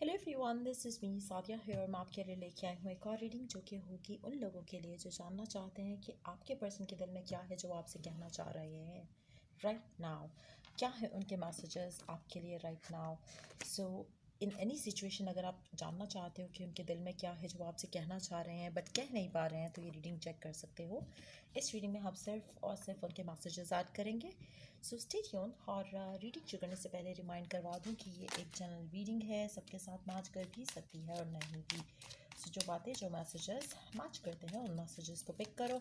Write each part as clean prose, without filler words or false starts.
Hello everyone, this is me Sadia here. मैं आपके लिए लेके आई हूँ एक और रीडिंग जो कि होगी उन लोगों के लिए जो जानना चाहते हैं कि आपके पर्सन के दिल में क्या है जो वो आपसे कहना चाह रहे हैं राइट नाउ। क्या है उनके मैसेजेस आपके लिए right now. So in any situation अगर आप जानना चाहते हो कि उनके दिल में क्या है जो वो आपसे कहना चाह रहे हैं बट कह नहीं पा रहे हैं, तो ये रीडिंग चेक कर सकते हो। इस रीडिंग में हम सिर्फ और सिर्फ उनके मैसेजेस ऐड करेंगे। So stay tune. और रीडिंग शुरू करने से पहले रिमाइंड करवा दूं कि ये एक जनरल रीडिंग है, सबके साथ मैच कर भी सकती है और नहीं भी। सो जो बातें जो मैसेजेस मैच करते हैं उन मैसेजेस को पिक करो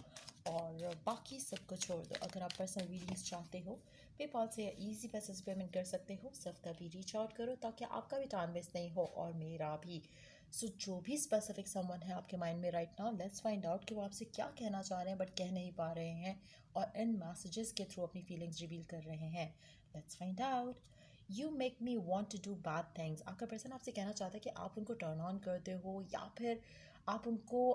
और बाकी सबको छोड़ दो। अगर आप पर्सनल रीडिंग्स चाहते हो पेपाल से या ईजी पैसे से पेमेंट कर सकते हो। सिर्फ तभी रीच आउट करो ताकि आपका भी टाइम वेस्ट नहीं हो और मेरा भी। सो जो भी स्पेसिफिक समवन है आपके माइंड में right now, let's find out कि वो आपसे क्या कहना चाह रहे हैं बट कह नहीं पा रहे हैं और इन मैसेजेस के थ्रू अपनी फीलिंग्स रिवील कर रहे हैं। Let's find out. You make me want to do bad things. आपका पर्सन आपसे कहना चाहता है कि आप उनको टर्न ऑन करते हो या फिर आप उनको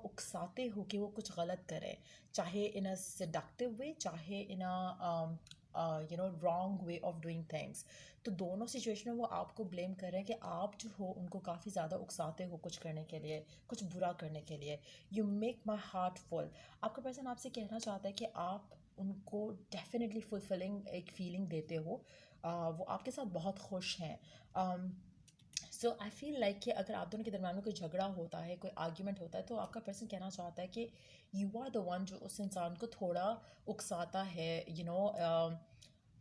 उकसाते हो कि वो कुछ गलत करें, चाहे इन अ सेडक्टिव वे, चाहे in a wrong way of doing things. तो दोनों सिचुएशन में वो आपको ब्लेम कर रहे हैं कि आप जो हो उनको काफ़ी ज़्यादा उकसाते हो कुछ करने के लिए, कुछ बुरा करने के लिए। You make my heart full. आपका पर्सन आपसे कहना चाहता है कि आप उनको डेफिनेटली फुलफिलिंग एक फीलिंग देते हो। वो आपके साथ बहुत खुश हैं। सो आई फील लाइक कि अगर आप दोनों के दरम्यान में कोई झगड़ा होता है, कोई आर्ग्यूमेंट होता है, तो आपका पर्सन कहना चाहता है कि यू आर द वन जो उस इंसान को थोड़ा उकसाता है।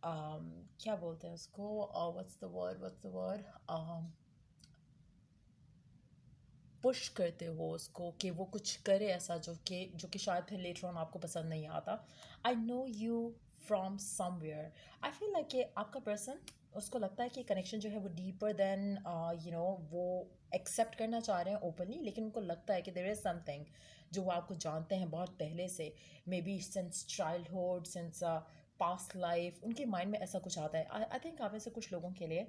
क्या बोलते हैं उसको, व्हाट्स द वर्ड, पुश करते हो उसको कि वो कुछ करे ऐसा जो कि शायद फिर लेटर ऑन आपको पसंद नहीं आता। I know you from somewhere. I feel like कि आपका पर्सन, उसको लगता है कि कनेक्शन जो है वो डीपर देन वो एक्सेप्ट करना चाह रहे हैं ओपनली, लेकिन उनको लगता है कि देयर इज़ समथिंग जो वो आपको जानते हैं बहुत पहले से, may be since childhood, since past life. उनके माइंड में ऐसा कुछ आता है। आई थिंक आप ऐसे कुछ लोगों के लिए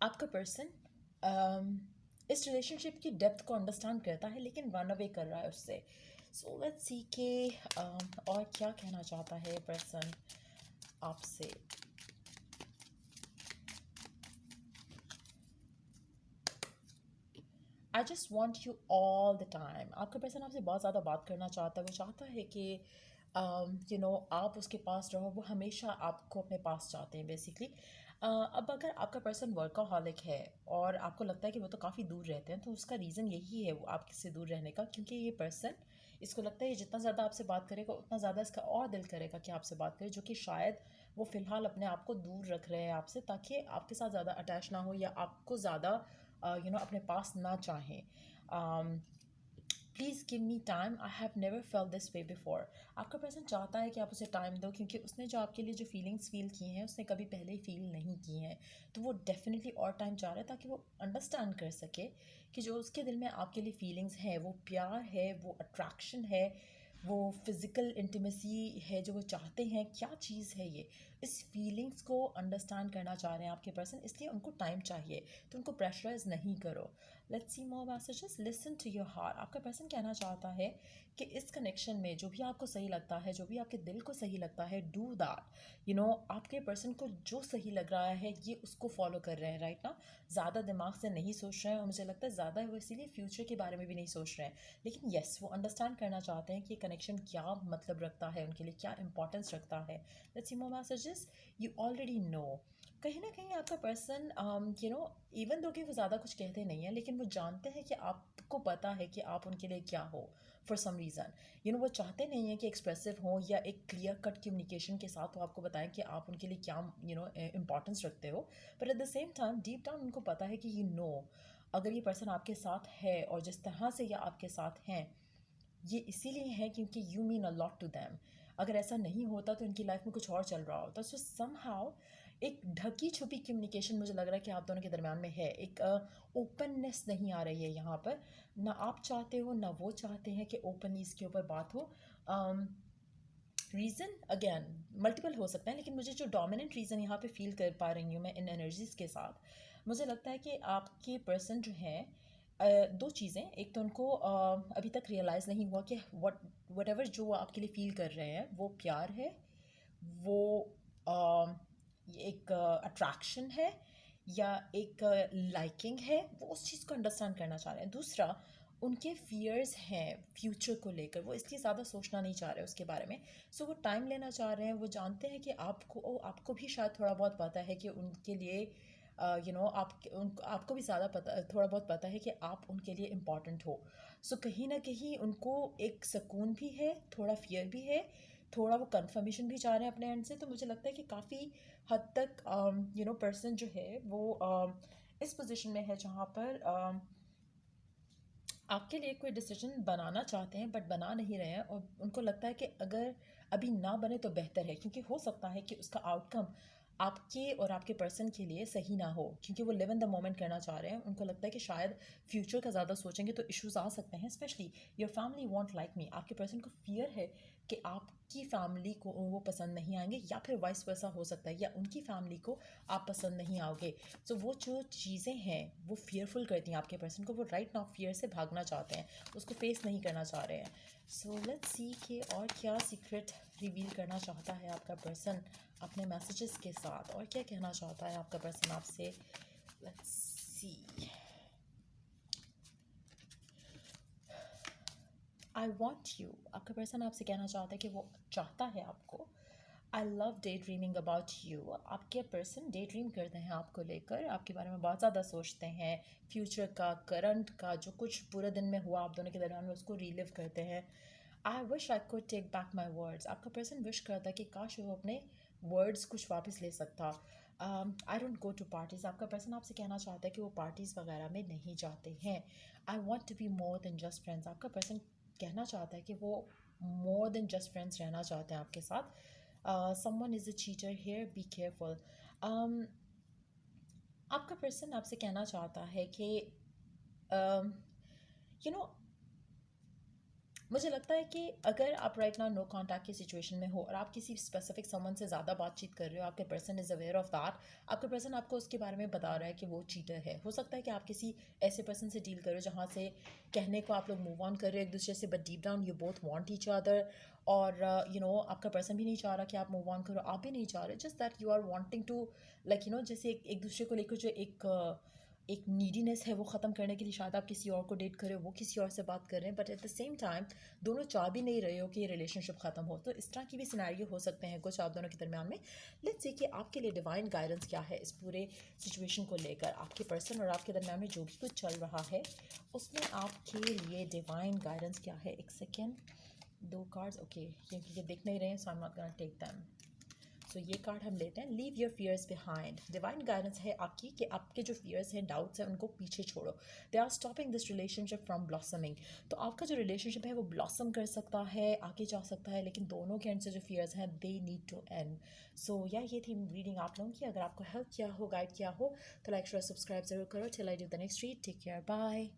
आपका पर्सन इस रिलेशनशिप की डेप्थ को अंडरस्टैंड करता है लेकिन रन अवे कर रहा है उससे। सो लेट्स सी के और क्या कहना चाहता है पर्सन आपसे। I just want you all the time. आपका पर्सन आपसे बहुत ज़्यादा बात करना चाहता है। वो चाहता है कि आप उसके पास रहो, वो हमेशा आपको अपने पास चाहते हैं बेसिकली। अब अगर आपका पर्सन वर्कaholic है और आपको लगता है कि वो तो काफ़ी दूर रहते हैं, तो उसका रीज़न यही है वो आपसे दूर रहने का, क्योंकि ये पर्सन, इसको लगता है ये जितना ज़्यादा आपसे बात करेगा उतना ज़्यादा इसका और दिल करेगा कि आपसे बात करे, जो कि शायद वो फ़िलहाल अपने आप को दूर रख रहे हैं आपसे ताकि आपके साथ ज़्यादा अटैच ना हो या आपको ज़्यादा अपने पास ना चाहें। Please give me time, I have never felt this way before. आपका पर्सन चाहता है कि आप उसे टाइम दो, क्योंकि उसने जो आपके लिए जो फीलिंग्स फील की हैं उसने कभी पहले फील नहीं की हैं। तो वो डेफिनेटली और टाइम चाह रहा है ताकि वो अंडरस्टैंड कर सके कि जो उसके दिल में आपके लिए फीलिंग्स हैं, वो प्यार है, वो अट्रैक्शन है, वो फिज़िकल इंटीमेसी है जो वो चाहते हैं, क्या चीज़ है ये। इस फीलिंग्स को अंडरस्टैंड करना चाह रहे हैं आपके पर्सन, इसलिए उनको टाइम चाहिए। तो उनको प्रेशराइज नहीं करो। Let's see more messages. Listen to your heart. आपका पर्सन कहना चाहता है कि इस कनेक्शन में जो भी आपको सही लगता है, जो भी आपके दिल को सही लगता है, डू दैट। आपके पर्सन को जो सही लग रहा है ये उसको फॉलो कर रहे हैं राइट ना। ज़्यादा दिमाग से नहीं सोच रहे हैं और मुझे लगता है ज़्यादा वो इसीलिए फ्यूचर के बारे में भी नहीं सोच रहे हैं। लेकिन येस, वो अंडरस्टैंड करना चाहते हैं कि ये कनेक्शन क्या मतलब रखता है उनके लिए, क्या इंपॉर्टेंस रखता है। Let's see more messages. You already know. कहीं ना कहीं आपका पर्सन इवन दो कि वो ज़्यादा कुछ कहते नहीं हैं, लेकिन वो जानते हैं कि आपको पता है कि आप उनके लिए क्या हो। फॉर सम रीज़न वो चाहते नहीं हैं कि एक्सप्रेसिव हो या एक क्लियर कट कम्युनिकेशन के साथ वो आपको बताएं कि आप उनके लिए क्या इंपॉर्टेंस रखते हो। But at the same time deep down उनको पता है कि अगर ये पर्सन आपके साथ है और जिस तरह से ये आपके साथ हैं, ये इसीलिए है क्योंकि you mean a lot to them. अगर ऐसा नहीं होता तो इनकी लाइफ में कुछ और चल रहा होता। सो समहाउ एक ढकी छुपी कम्युनिकेशन मुझे लग रहा है कि आप दोनों के दरमियान में है। एक ओपननेस नहीं आ रही है यहाँ पर। ना आप चाहते हो ना वो चाहते हैं कि ओपनली इसके ऊपर बात हो। रीज़न अगेन मल्टीपल हो सकता है, लेकिन मुझे जो डोमिनेंट रीज़न यहाँ पे फील कर पा रही हूँ मैं इन एनर्जीज़ के साथ, मुझे लगता है कि आपके पर्सन जो हैं, दो चीज़ें। एक तो उनको अभी तक रियलाइज़ नहीं हुआ कि वट एवर जो वो आपके लिए फ़ील कर रहे हैं वो प्यार है, वो ये एक अट्रैक्शन है, या एक लाइकिंग है, वो उस चीज़ को अंडरस्टैंड करना चाह रहे हैं। दूसरा, उनके फियर्स हैं फ्यूचर को लेकर, वो इसलिए ज़्यादा सोचना नहीं चाह रहे उसके बारे में। सो वो टाइम लेना चाह रहे हैं। वो जानते हैं कि आपको भी शायद थोड़ा बहुत पता है कि उनके लिए आपको भी ज़्यादा पता, थोड़ा बहुत पता है कि आप उनके लिए इम्पॉर्टेंट हो। सो कहीं ना कहीं उनको एक सुकून भी है, थोड़ा फियर भी है, थोड़ा वो कंफर्मेशन भी चाह रहे हैं अपने एंड से। तो मुझे लगता है कि काफ़ी हद तक पर्सन जो है वो इस पोजीशन में है जहाँ पर आपके लिए कोई डिसीजन बनाना चाहते हैं बट बना नहीं रहे हैं, और उनको लगता है कि अगर अभी ना बने तो बेहतर है, क्योंकि हो सकता है कि उसका आउटकम आपके और आपके पर्सन के लिए सही ना हो, क्योंकि वो लिव इन द मोमेंट करना चाह रहे हैं। उनको लगता है कि शायद फ्यूचर का ज़्यादा सोचेंगे तो इश्यूज आ सकते हैं, specially your family want like me. आपके पर्सन को फियर है कि आपकी फैमिली को वो पसंद नहीं आएंगे, या फिर वाइस वर्सा हो सकता है, या उनकी फैमिली को आप पसंद नहीं आओगे। सो वो जो चीज़ें हैं वो फियरफुल करती हैं आपके पर्सन को। वो राइट नाउ फियर से भागना चाहते हैं, उसको फेस नहीं करना चाह रहे हैं। सो लेट्स सी कि और क्या सीक्रेट रिवील करना चाहता है आपका पर्सन अपने मैसेजेस के साथ, और क्या कहना चाहता है आपका पर्सन आपसे। Let's see. I want you. आपका पर्सन आपसे कहना चाहता है कि वो चाहता है आपको। I love day dreaming about you. आपके पर्सन डे ड्रीम करते हैं आपको लेकर, आपके बारे में बहुत ज़्यादा सोचते हैं, फ्यूचर का, करंट का, जो कुछ पूरे दिन में हुआ आप दोनों के दरमियान में उसको रीलिव करते हैं। I wish I could take back my words. आपका पर्सन विश करता है कि काश वो अपने वर्ड्स कुछ वापस ले सकता। I don't go to parties. आपका पर्सन आपसे कहना चाहता है कि वो पार्टीज़ वगैरह में नहीं जाते हैं। I want to be more than just friends. आपका पर्सन कहना चाहता है कि वो मोर देन जस्ट फ्रेंड्स रहना चाहते हैं आपके साथ। Someone is a cheater here, be careful. आपका पर्सन आपसे कहना चाहता है कि यू नो मुझे लगता है कि अगर आप राइट नाउ नो कॉन्टैक्ट की सिचुएशन में हो और आप किसी स्पेसिफिक समवन से ज़्यादा बातचीत कर रहे हो, आपके person is aware of that. आपका पर्सन आपको उसके बारे में बता रहा है कि वो चीटर है। हो सकता है कि आप किसी ऐसे पर्सन से डील करो जहाँ से कहने को आप लोग मूव ऑन कर रहे हो एक दूसरे से, but deep down you both want each other. और आपका पर्सन भी नहीं चाह रहा कि आप मूव ऑन करो, आप भी नहीं चाह रहे, just that you are wanting to जैसे एक दूसरे को लेकर जो एक नीडीनेस है वो ख़त्म करने के लिए शायद आप किसी और को डेट कर रहे हो, वो किसी और से बात कर रहे हैं, but at the same time दोनों चाह भी नहीं रहे हो कि ये रिलेशनशिप ख़त्म हो। तो इस तरह की भी सिनेरियो हो सकते हैं कुछ आप दोनों के दरमियान में। लेट्स सी कि आपके लिए डिवाइन गाइडेंस क्या है इस पूरे सिचुएशन को लेकर। आपके पर्सन और आपके दरमियान में जो भी कुछ चल रहा है उसमें आपके लिए डिवाइन गाइडेंस क्या है। एक सेकेंड, दो कार्ड्स, ओके, ये दिख नहीं रहे हैं, so I am not gonna take them. सो ये कार्ड हम लेते हैं, leave your fears behind. Divine guidance है आपकी कि आपके जो फियर्स हैं, डाउट्स हैं, उनको पीछे छोड़ो। They are stopping this relationship from blossoming. तो आपका जो रिलेशनशिप है वो ब्लॉसम कर सकता है, आगे जा सकता है, लेकिन दोनों के एंड से जो फियर्स हैं दे नीड टू एंड। सो या ये थी रीडिंग आप लोगों की। अगर आपको हेल्प किया हो, गाइड किया हो, तो लाइक शेयर सब्सक्राइब जरूर करो। Till I do the next read, take care, bye.